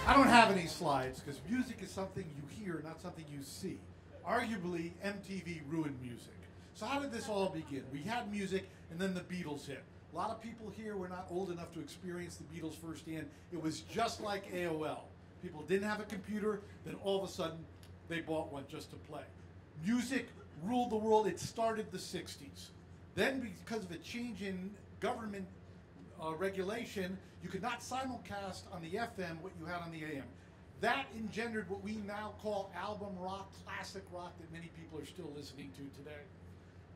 I don't have any slides because music is something you hear, not something you see. Arguably, MTV ruined music. So how did this all begin? We had music and then the Beatles hit. A lot of people here were not old enough to experience the Beatles firsthand. It was just like AOL. People didn't have a computer, then all of a sudden they bought one just to play. Music ruled the world. It started the 60s. Then because of a change in government regulation, you could not simulcast on the FM what you had on the AM. That engendered what we now call album rock, classic rock that many people are still listening to today.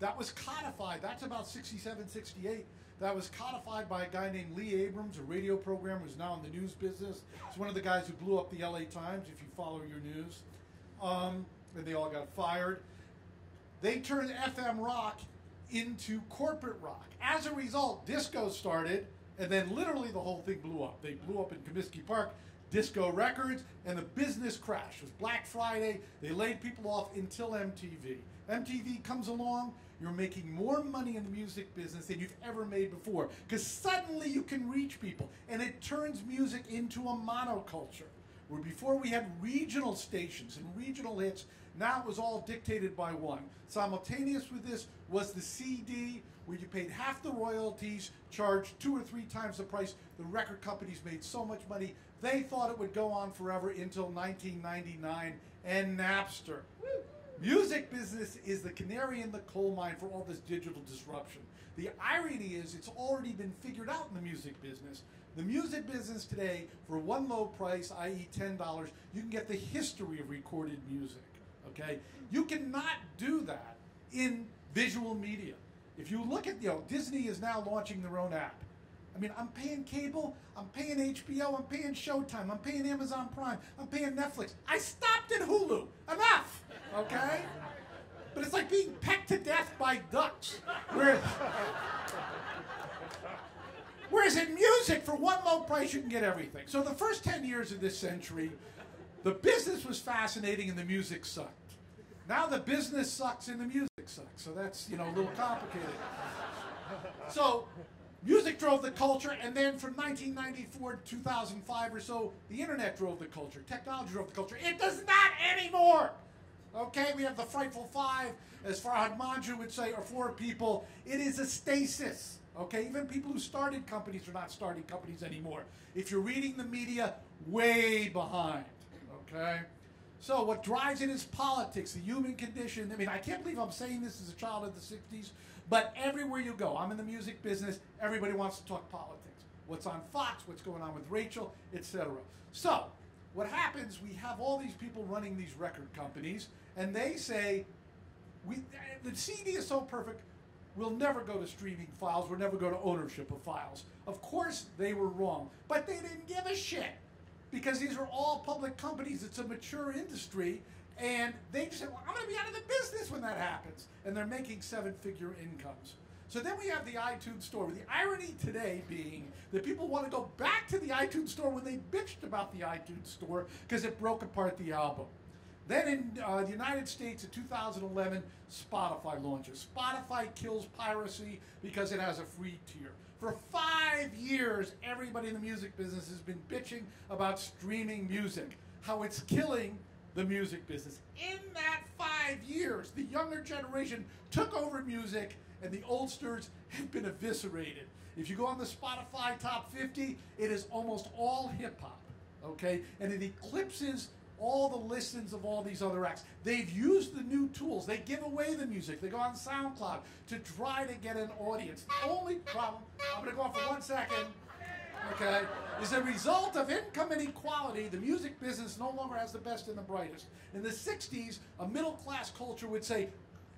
That was codified. That's about 67, 68. That was codified by a guy named Lee Abrams, a radio programmer who's now in the news business. He's one of the guys who blew up the LA Times, if you follow your news. And they all got fired. They turned FM rock into corporate rock. As a result, disco started, and then literally the whole thing blew up. They blew up in Comiskey Park, disco records, and the business crashed. It was Black Friday. They laid people off until MTV. MTV comes along, you're making more money in the music business than you've ever made before, because suddenly you can reach people, and it turns music into a monoculture. Where before we had regional stations and regional hits, now it was all dictated by one. Simultaneous with this was the CD, where you paid half the royalties, charged 2 or 3 times the price. The record companies made so much money, they thought it would go on forever until 1999 and Napster. Music business is the canary in the coal mine for all this digital disruption. The irony is it's already been figured out in the music business. The music business today, for one low price, i.e. $10, you can get the history of recorded music, okay? You cannot do that in visual media. If you look at, Disney is now launching their own app. I mean, I'm paying cable, I'm paying HBO, I'm paying Showtime, I'm paying Amazon Prime, I'm paying Netflix. I stopped at Hulu. Enough, okay? But it's like being pecked to death by ducks. Whereas in music, for one low price, you can get everything. So the first 10 years of this century, the business was fascinating and the music sucked. Now the business sucks and the music sucks. So that's, a little complicated. So music drove the culture, and then from 1994 to 2005 or so, the internet drove the culture. Technology drove the culture. It does not anymore. Okay, we have the frightful five, as Farhad Manjoo would say, or four people. It is a stasis. Okay, even people who started companies are not starting companies anymore. If you're reading the media, way behind. Okay? So what drives it is politics, the human condition. I mean, I can't believe I'm saying this as a child of the 60s, but everywhere you go, I'm in the music business, everybody wants to talk politics. What's on Fox, what's going on with Rachel, etc. So what happens, we have all these people running these record companies, and they say, the CD is so perfect, we'll never go to streaming files, we'll never go to ownership of files. Of course they were wrong, but they didn't give a shit. Because these are all public companies, it's a mature industry, and they just said, well, I'm going to be out of the business when that happens. And they're making 7-figure incomes. So then we have the iTunes Store. The irony today being that people want to go back to the iTunes Store when they bitched about the iTunes Store because it broke apart the album. Then in the United States in 2011, Spotify launches. Spotify kills piracy because it has a free tier. For 5 years, everybody in the music business has been bitching about streaming music, how it's killing the music business. In that 5 years, the younger generation took over music, and the oldsters have been eviscerated. If you go on the Spotify Top 50, it is almost all hip-hop, okay? And it eclipses all the listens of all these other acts. They've used the new tools. They give away the music. They go on SoundCloud to try to get an audience. The only problem, I'm going to go on for 1 second, okay, is a result of income inequality. The music business no longer has the best and the brightest. In the 60s, a middle-class culture would say,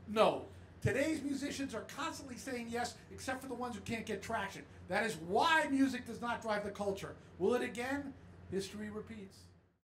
no. Today's musicians are constantly saying yes, except for the ones who can't get traction. That is why music does not drive the culture. Will it again? History repeats.